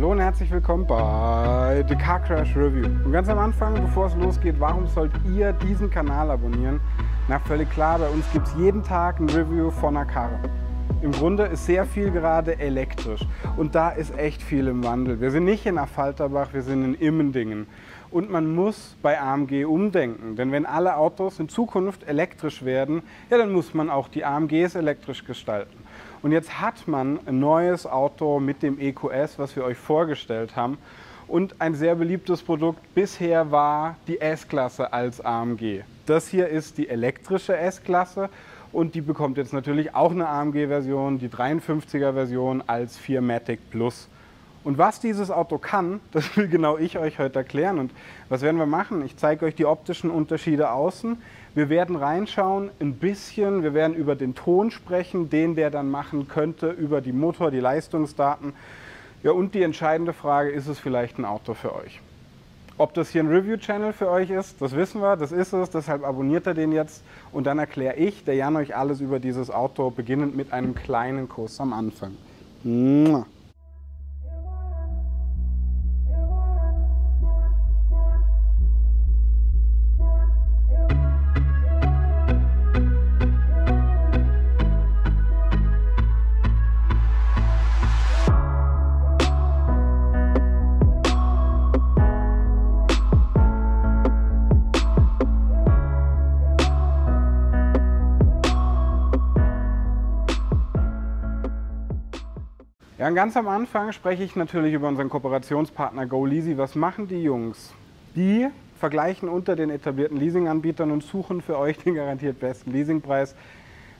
Hallo und herzlich willkommen bei The Car Crash Review. Und ganz am Anfang, bevor es losgeht, warum sollt ihr diesen Kanal abonnieren? Na, völlig klar, bei uns gibt es jeden Tag ein Review von einer Karre. Im Grunde ist sehr viel gerade elektrisch und da ist echt viel im Wandel. Wir sind nicht in Affalterbach, wir sind in Immendingen. Und man muss bei AMG umdenken, denn wenn alle Autos in Zukunft elektrisch werden, ja, dann muss man auch die AMGs elektrisch gestalten. Und jetzt hat man ein neues Auto mit dem EQS, was wir euch vorgestellt haben. Und ein sehr beliebtes Produkt bisher war die S-Klasse als AMG. Das hier ist die elektrische S-Klasse und die bekommt jetzt natürlich auch eine AMG-Version, die 53er-Version als 4MATIC Plus. Und was dieses Auto kann, das will genau ich euch heute erklären. Und was werden wir machen? Ich zeige euch die optischen Unterschiede außen. Wir werden reinschauen, ein bisschen, wir werden über den Ton sprechen, den der dann machen könnte, über die Motor, die Leistungsdaten. Ja, und die entscheidende Frage, ist es vielleicht ein Auto für euch? Ob das hier ein Review-Channel für euch ist, das wissen wir, das ist es, deshalb abonniert ihr den jetzt. Und dann erkläre ich, der Jan, euch alles über dieses Auto, beginnend mit einem kleinen Kuss am Anfang. Mua. Ja, und ganz am Anfang spreche ich natürlich über unseren Kooperationspartner GoLeasy. Was machen die Jungs? Die vergleichen unter den etablierten Leasinganbietern und suchen für euch den garantiert besten Leasingpreis.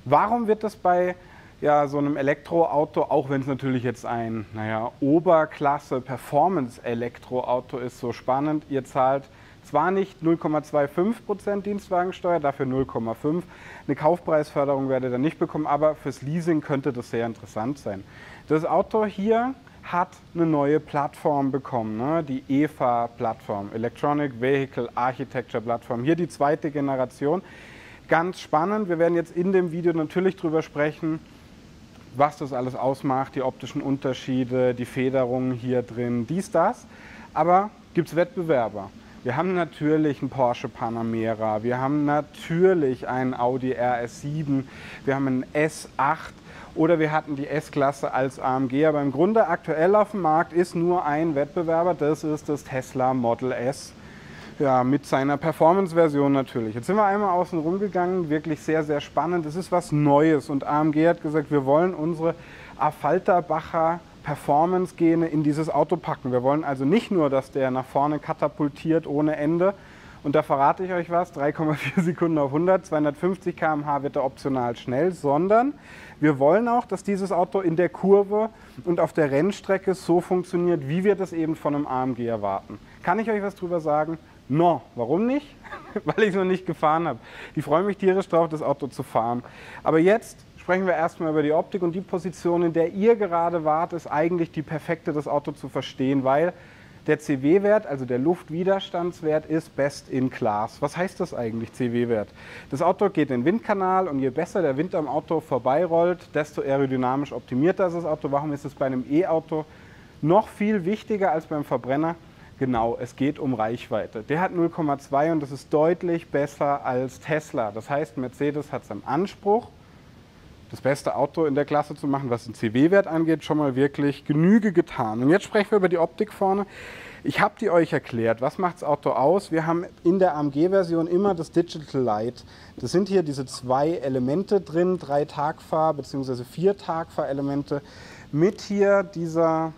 Warum wird das bei so einem Elektroauto, auch wenn es natürlich jetzt ein Oberklasse-Performance-Elektroauto ist, so spannend? Ihr zahlt zwar nicht 0,25% Dienstwagensteuer, dafür 0,5%. Eine Kaufpreisförderung werdet ihr nicht bekommen, aber fürs Leasing könnte das sehr interessant sein. Das Auto hier hat eine neue Plattform bekommen, ne? Die EVA-Plattform, Electronic Vehicle Architecture Plattform. Hier die zweite Generation. Ganz spannend, wir werden jetzt in dem Video natürlich drüber sprechen, was das alles ausmacht, die optischen Unterschiede, die Federungen hier drin, dies, das. Aber gibt es Wettbewerber? Wir haben natürlich einen Porsche Panamera, wir haben natürlich einen Audi RS7, wir haben einen S8 oder wir hatten die S-Klasse als AMG. Aber im Grunde aktuell auf dem Markt ist nur ein Wettbewerber, das ist das Tesla Model S. Ja, mit seiner Performance-Version natürlich. Jetzt sind wir einmal außen rum gegangen, wirklich sehr, sehr spannend. Es ist was Neues und AMG hat gesagt, wir wollen unsere Affalterbacher Performance-Gene in dieses Auto packen. Wir wollen also nicht nur, dass der nach vorne katapultiert ohne Ende. Und da verrate ich euch was, 3,4 Sekunden auf 100, 250 km/h wird er optional schnell, sondern wir wollen auch, dass dieses Auto in der Kurve und auf der Rennstrecke so funktioniert, wie wir das eben von einem AMG erwarten. Kann ich euch was drüber sagen? No. Warum nicht? Weil ich es noch nicht gefahren habe. Ich freue mich tierisch drauf, das Auto zu fahren. Aber jetzt sprechen wir erstmal über die Optik und die Position, in der ihr gerade wart, ist eigentlich die perfekte, das Auto zu verstehen, weil der CW-Wert, also der Luftwiderstandswert, ist best in class. Was heißt das eigentlich, CW-Wert? Das Auto geht in den Windkanal und je besser der Wind am Auto vorbeirollt, desto aerodynamisch optimierter ist das Auto. Warum ist es bei einem E-Auto noch viel wichtiger als beim Verbrenner? Genau, es geht um Reichweite. Der hat 0,2 und das ist deutlich besser als Tesla. Das heißt, Mercedes hat es im Anspruch, das beste Auto in der Klasse zu machen, was den CW-Wert angeht, schon mal wirklich Genüge getan. Und jetzt sprechen wir über die Optik vorne. Ich habe die euch erklärt. Was macht das Auto aus? Wir haben in der AMG-Version immer das Digital Light. Das sind hier diese zwei Elemente drin, 3 Tagfahr- bzw. 4 Tagfahr-Elemente mit hier diesem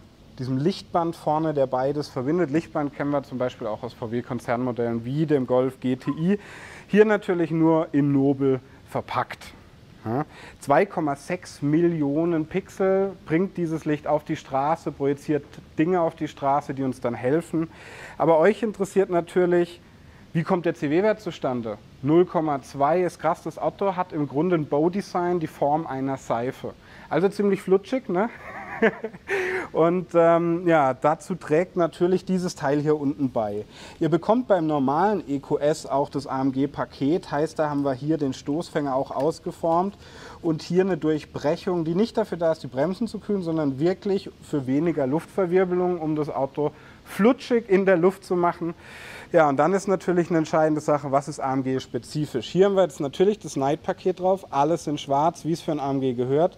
Lichtband vorne, der beides verbindet. Lichtband kennen wir zum Beispiel auch aus VW-Konzernmodellen wie dem Golf GTI. Hier natürlich nur in Nobel verpackt. 2,6 Millionen Pixel bringt dieses Licht auf die Straße, projiziert Dinge auf die Straße, die uns dann helfen. Aber euch interessiert natürlich, wie kommt der CW-Wert zustande? 0,2 ist krass, das Auto hat im Grunde ein Baudesign, die Form einer Seife. Also ziemlich flutschig, ne? Und ja, dazu trägt natürlich dieses Teil hier unten bei. Ihr bekommt beim normalen EQS auch das AMG-Paket, heißt, da haben wir hier den Stoßfänger auch ausgeformt und hier eine Durchbrechung, die nicht dafür da ist, die Bremsen zu kühlen, sondern wirklich für weniger Luftverwirbelung, um das Auto flutschig in der Luft zu machen. Ja, und dann ist natürlich eine entscheidende Sache, was ist AMG-spezifisch. Hier haben wir jetzt natürlich das Night-Paket drauf, alles in schwarz, wie es für ein AMG gehört.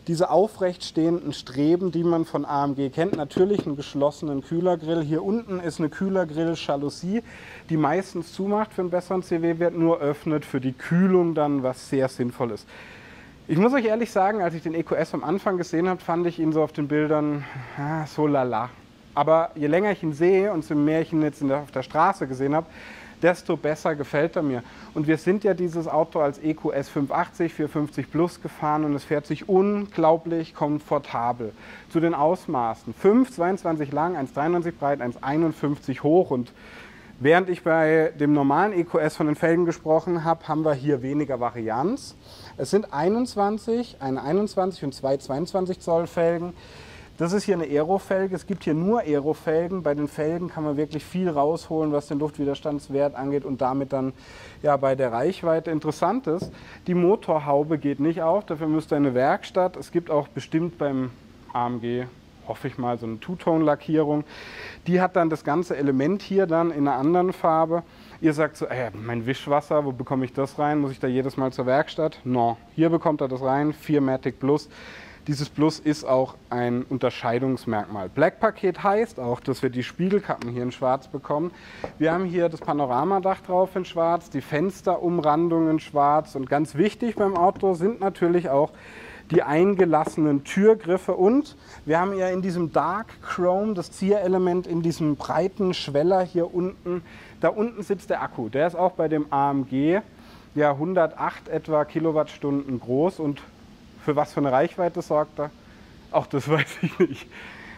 Diese aufrecht stehenden Streben, die man von AMG kennt, natürlich einen geschlossenen Kühlergrill. Hier unten ist eine Kühlergrill-Jalousie, die meistens zumacht für einen besseren CW-Wert, nur öffnet für die Kühlung dann, was sehr sinnvoll ist. Ich muss euch ehrlich sagen, als ich den EQS am Anfang gesehen habe, fand ich ihn so auf den Bildern so lala. Aber je länger ich ihn sehe und je mehr ich ihn jetzt auf der Straße gesehen habe, desto besser gefällt er mir. Und wir sind ja dieses Auto als EQS 580 450 Plus gefahren und es fährt sich unglaublich komfortabel. Zu den Ausmaßen: 5,22 lang, 1,93 breit, 1,51 hoch. Und während ich bei dem normalen EQS von den Felgen gesprochen habe, haben wir hier weniger Varianz. Es sind 21 und zwei 22 Zoll Felgen. Das ist hier eine Aero-Felge. Es gibt hier nur Aero-Felgen. Bei den Felgen kann man wirklich viel rausholen, was den Luftwiderstandswert angeht und damit dann ja bei der Reichweite. Interessant ist, die Motorhaube geht nicht auf. Dafür müsst ihr in eine Werkstatt. Es gibt auch bestimmt beim AMG, hoffe ich mal, so eine Two-Tone-Lackierung. Die hat dann das ganze Element hier dann in einer anderen Farbe. Ihr sagt so, mein Wischwasser, wo bekomme ich das rein? Muss ich da jedes Mal zur Werkstatt? No, hier bekommt er das rein, 4MATIC Plus. Dieses Plus ist auch ein Unterscheidungsmerkmal. Black-Paket heißt auch, dass wir die Spiegelkappen hier in schwarz bekommen. Wir haben hier das Panoramadach drauf in schwarz, die Fensterumrandung in schwarz und ganz wichtig beim Auto sind natürlich auch die eingelassenen Türgriffe und wir haben ja in diesem Dark Chrome das Zierelement in diesem breiten Schweller hier unten. Da unten sitzt der Akku. Der ist auch bei dem AMG ja 108 etwa Kilowattstunden groß und für was für eine Reichweite sorgt er? Auch das weiß ich nicht.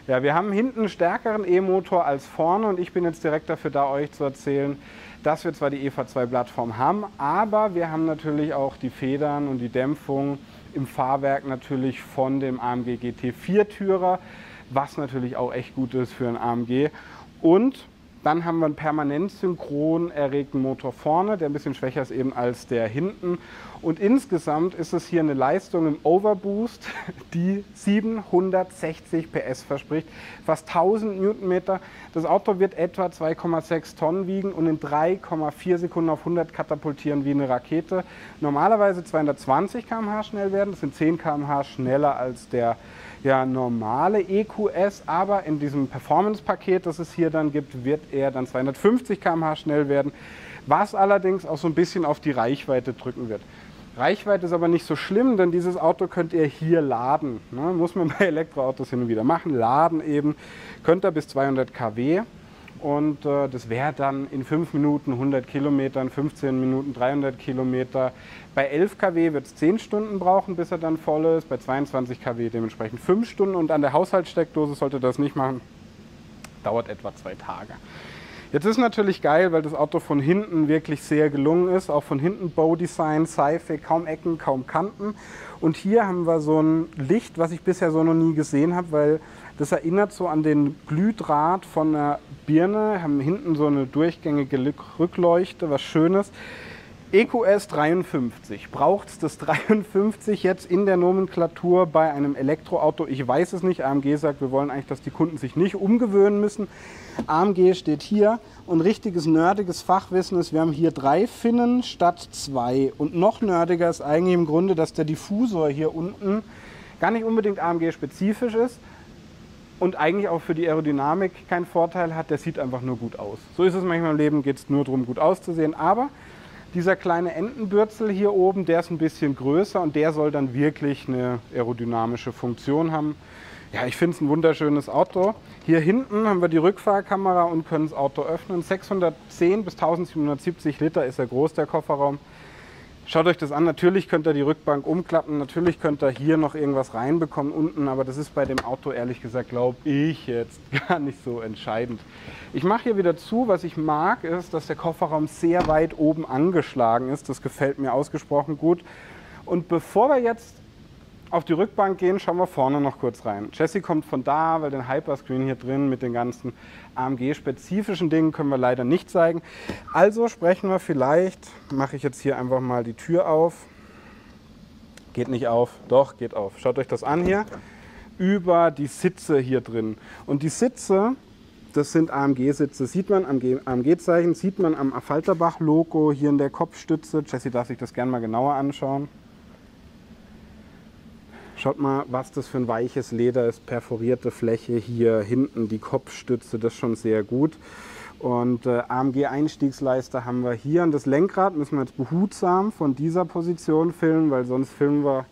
Ja, wir haben hinten einen stärkeren E-Motor als vorne und ich bin jetzt direkt dafür da, euch zu erzählen, dass wir zwar die EVA2-Plattform haben, aber wir haben natürlich auch die Federn und die Dämpfung im Fahrwerk natürlich von dem AMG GT 4-Türer, was natürlich auch echt gut ist für ein AMG. Und dann haben wir einen permanent synchron erregten Motor vorne, der ein bisschen schwächer ist eben als der hinten. Und insgesamt ist es hier eine Leistung im Overboost, die 760 PS verspricht, fast 1000 Newtonmeter. Das Auto wird etwa 2,6 Tonnen wiegen und in 3,4 Sekunden auf 100 katapultieren wie eine Rakete. Normalerweise 220 km/h schnell werden, das sind 10 km/h schneller als der normale EQS, aber in diesem Performance-Paket, das es hier dann gibt, wird er dann 250 km/h schnell werden, was allerdings auch so ein bisschen auf die Reichweite drücken wird. Reichweite ist aber nicht so schlimm, denn dieses Auto könnt ihr hier laden. Ne? Muss man bei Elektroautos hin und wieder machen. Laden eben, könnt ihr bis 200 kW und das wäre dann in 5 Minuten 100 Kilometern, 15 Minuten 300 Kilometer. Bei 11 kW wird es 10 Stunden brauchen, bis er dann voll ist. Bei 22 kW dementsprechend 5 Stunden und an der Haushaltssteckdose sollte das nicht machen. Dauert etwa 2 Tage. Jetzt ist natürlich geil, weil das Auto von hinten wirklich sehr gelungen ist. Auch von hinten Bow-Design, Sci-Fi, kaum Ecken, kaum Kanten. Und hier haben wir so ein Licht, was ich bisher so noch nie gesehen habe, weil das erinnert so an den Glühdraht von einer Birne. Haben hinten so eine durchgängige Rückleuchte, was Schönes. EQS 53. Braucht es das 53 jetzt in der Nomenklatur bei einem Elektroauto? Ich weiß es nicht. AMG sagt, wir wollen eigentlich, dass die Kunden sich nicht umgewöhnen müssen. AMG steht hier und richtiges nerdiges Fachwissen ist, wir haben hier 3 Finnen statt 2. Und noch nerdiger ist eigentlich im Grunde, dass der Diffusor hier unten gar nicht unbedingt AMG-spezifisch ist und eigentlich auch für die Aerodynamik keinen Vorteil hat. Der sieht einfach nur gut aus. So ist es manchmal im Leben, geht es nur darum, gut auszusehen. Aber dieser kleine Entenbürzel hier oben, der ist ein bisschen größer und der soll dann wirklich eine aerodynamische Funktion haben. Ja, ich finde es ein wunderschönes Auto. Hier hinten haben wir die Rückfahrkamera und können das Auto öffnen. 610 bis 1770 Liter ist ja groß, der Kofferraum. Schaut euch das an, natürlich könnt ihr die Rückbank umklappen, natürlich könnt ihr hier noch irgendwas reinbekommen unten, aber das ist bei dem Auto ehrlich gesagt, glaube ich, jetzt gar nicht so entscheidend. Ich mache hier wieder zu, was ich mag ist, dass der Kofferraum sehr weit oben angeschlagen ist, das gefällt mir ausgesprochen gut. Und bevor wir jetzt auf die Rückbank gehen, schauen wir vorne noch kurz rein. Chassis kommt von da, weil den Hyperscreen hier drin mit den ganzen AMG-spezifischen Dingen können wir leider nicht zeigen. Also sprechen wir vielleicht, mache ich jetzt hier einfach mal die Tür auf. Geht nicht auf, doch, geht auf. Schaut euch das an hier. Über die Sitze hier drin. Und die Sitze, das sind AMG-Sitze, sieht man am AMG-Zeichen, sieht man am Affalterbach-Logo hier in der Kopfstütze. Jessie darf sich das gerne mal genauer anschauen. Schaut mal, was das für ein weiches Leder ist, perforierte Fläche hier hinten, die Kopfstütze, das ist schon sehr gut. Und AMG-Einstiegsleiste haben wir hier. Und das Lenkrad müssen wir jetzt behutsam von dieser Position filmen, weil sonst filmen wir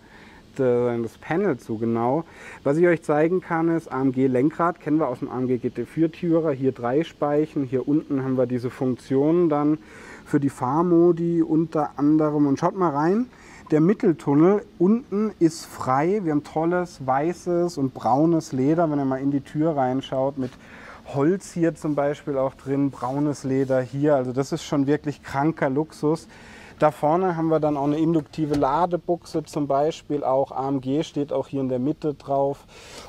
das Panel zu genau. Was ich euch zeigen kann, ist AMG-Lenkrad, kennen wir aus dem AMG GT4-Tourer. Hier 3 Speichen, hier unten haben wir diese Funktionen dann für die Fahrmodi unter anderem. Und schaut mal rein. Der Mitteltunnel unten ist frei. Wir haben tolles weißes und braunes Leder, wenn ihr mal in die Tür reinschaut, mit Holz hier zum Beispiel auch drin, braunes Leder hier. Also das ist schon wirklich kranker Luxus. Da vorne haben wir dann auch eine induktive Ladebuchse zum Beispiel. Auch AMG steht auch hier in der Mitte drauf.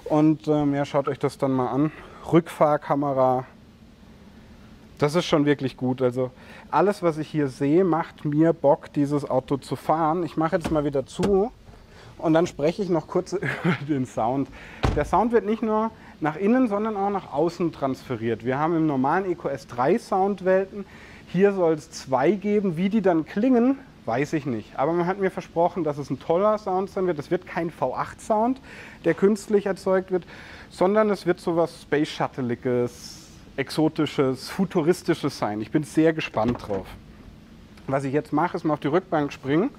Und ja, schaut euch das dann mal an. Rückfahrkamera. Das ist schon wirklich gut. Also alles, was ich hier sehe, macht mir Bock, dieses Auto zu fahren. Ich mache jetzt mal wieder zu und dann spreche ich noch kurz über den Sound. Der Sound wird nicht nur nach innen, sondern auch nach außen transferiert. Wir haben im normalen EQS 3 Soundwelten. Hier soll es 2 geben. Wie die dann klingen, weiß ich nicht. Aber man hat mir versprochen, dass es ein toller Sound sein wird. Es wird kein V8-Sound, der künstlich erzeugt wird, sondern es wird so was Space Shuttleiges, Exotisches, Futuristisches sein. Ich bin sehr gespannt drauf. Was ich jetzt mache, ist mal auf die Rückbank springen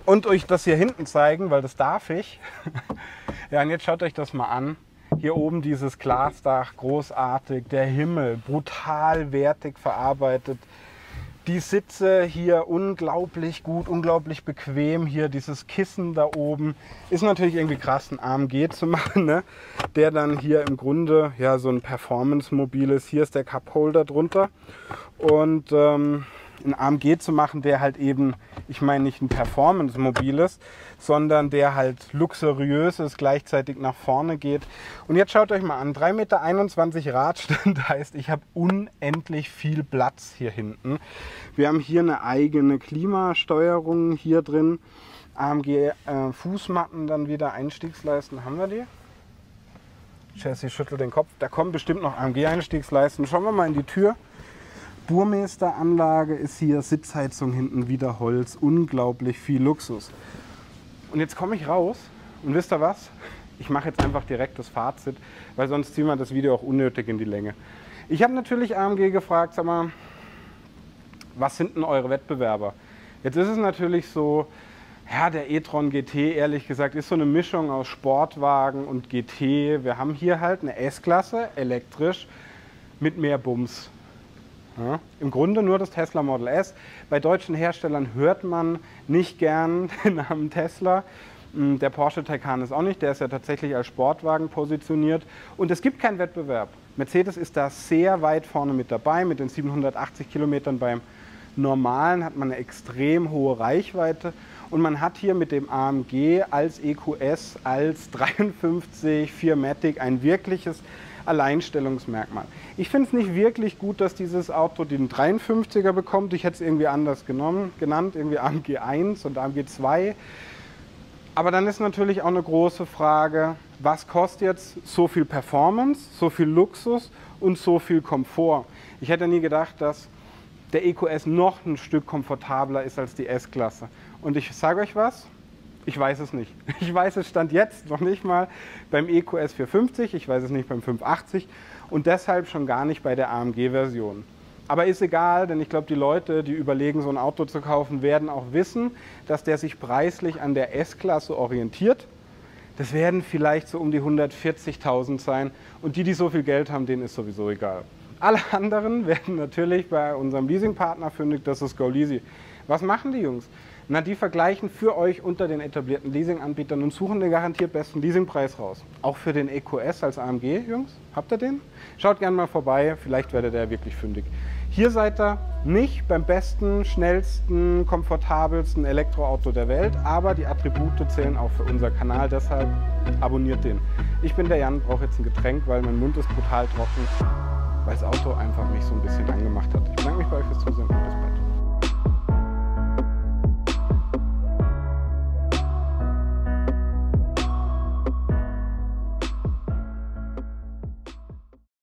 und euch das hier hinten zeigen, weil das darf ich. Ja, und jetzt schaut euch das mal an. Hier oben dieses Glasdach, großartig, der Himmel, brutal wertig verarbeitet. Die Sitze hier unglaublich gut, unglaublich bequem. Hier dieses Kissen da oben. Ist natürlich irgendwie krass, ein AMG zu machen, ne? Der dann hier im Grunde ja so ein Performance-Mobil ist. Hier ist der Cup-Holder drunter. Und ein AMG zu machen, der halt eben, ich meine nicht ein Performance-Mobil ist, sondern der halt luxuriös ist, gleichzeitig nach vorne geht. Und jetzt schaut euch mal an, 3,21 Meter Radstand heißt, ich habe unendlich viel Platz hier hinten. Wir haben hier eine eigene Klimasteuerung hier drin. AMG Fußmatten, dann wieder Einstiegsleisten, haben wir die? Chassis schüttelt den Kopf, da kommen bestimmt noch AMG Einstiegsleisten. Schauen wir mal in die Tür. Burmester-Anlage ist hier, Sitzheizung hinten, wieder Holz, unglaublich viel Luxus. Und jetzt komme ich raus und wisst ihr was? Ich mache jetzt einfach direkt das Fazit, weil sonst ziehen wir das Video auch unnötig in die Länge. Ich habe natürlich AMG gefragt, sag mal, was sind denn eure Wettbewerber? Jetzt ist es natürlich so, ja, der e-tron GT, ehrlich gesagt, ist so eine Mischung aus Sportwagen und GT. Wir haben hier halt eine S-Klasse, elektrisch, mit mehr Bums. Ja, im Grunde nur das Tesla Model S. Bei deutschen Herstellern hört man nicht gern den Namen Tesla. Der Porsche Taycan ist auch nicht, der ist ja tatsächlich als Sportwagen positioniert. Und es gibt keinen Wettbewerb. Mercedes ist da sehr weit vorne mit dabei. Mit den 780 Kilometern beim normalen hat man eine extrem hohe Reichweite. Und man hat hier mit dem AMG als EQS, als 53 4MATIC ein wirkliches Alleinstellungsmerkmal. Ich finde es nicht wirklich gut, dass dieses Auto den 53er bekommt. Ich hätte es irgendwie anders genannt, irgendwie AMG 1 und AMG 2. Aber dann ist natürlich auch eine große Frage, was kostet jetzt so viel Performance, so viel Luxus und so viel Komfort? Ich hätte nie gedacht, dass der EQS noch ein Stück komfortabler ist als die S-Klasse. Und ich sage euch was, ich weiß es nicht. Ich weiß es stand jetzt noch nicht mal beim EQS 450, ich weiß es nicht beim 580 und deshalb schon gar nicht bei der AMG-Version. Aber ist egal, denn ich glaube, die Leute, die überlegen, so ein Auto zu kaufen, werden auch wissen, dass der sich preislich an der S-Klasse orientiert. Das werden vielleicht so um die 140.000 sein und die so viel Geld haben, denen ist sowieso egal. Alle anderen werden natürlich bei unserem Leasingpartner fündig, das ist GoLeasy. Was machen die Jungs? Na, die vergleichen für euch unter den etablierten Leasinganbietern und suchen den garantiert besten Leasingpreis raus. Auch für den EQS als AMG, Jungs. Habt ihr den? Schaut gerne mal vorbei, vielleicht werdet ihr wirklich fündig. Hier seid ihr nicht beim besten, schnellsten, komfortabelsten Elektroauto der Welt, aber die Attribute zählen auch für unser Kanal, deshalb abonniert den. Ich bin der Jan, brauche jetzt ein Getränk, weil mein Mund ist brutal trocken, weil das Auto einfach mich so ein bisschen angemacht hat. Ich bedanke mich bei euch fürs Zusehen und bis bald.